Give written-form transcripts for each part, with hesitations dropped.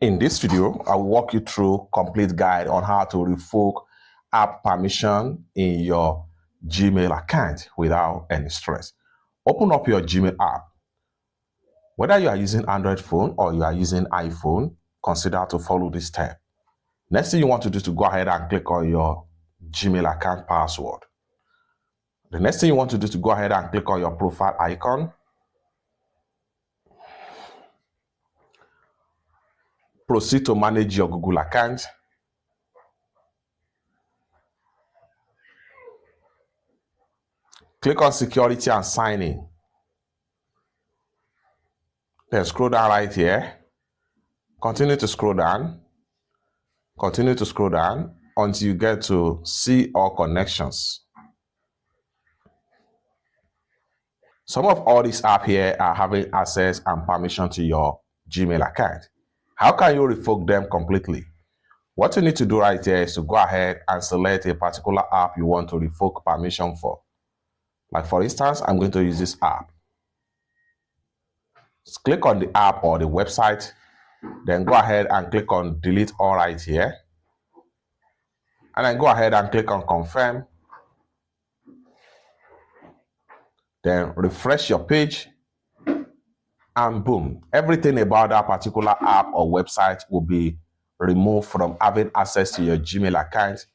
In this video, I'll walk you through a complete guide on how to revoke app permission in your Gmail account without any stress. Open up your Gmail app. Whether you are using Android phone or you are using iPhone, consider to follow this step. Next thing you want to do is to go ahead and click on your Gmail account password. The next thing you want to do is to go ahead and click on your profile icon. Proceed to manage your Google account. Click on security and sign in. Then scroll down right here. Continue to scroll down. Continue to scroll down until you get to see all connections. Some of all these apps here are having access and permission to your Gmail account. How can you revoke them completely? What you need to do right here is to go ahead and select a particular app you want to revoke permission for. Like for instance, I'm going to use this app. Just click on the app or the website, then go ahead and click on delete all right here. And then go ahead and click on confirm. Then refresh your page. And boom, everything about that particular app or website will be removed from having access to your Gmail account.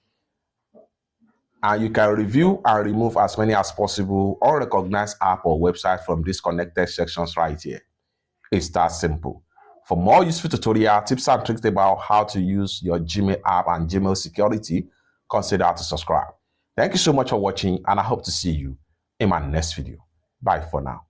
And you can review and remove as many as possible unrecognized app or website from these connected sections right here. It's that simple. For more useful tutorial tips and tricks about how to use your Gmail app and Gmail security, consider to subscribe. Thank you so much for watching, and I hope to see you in my next video. Bye for now.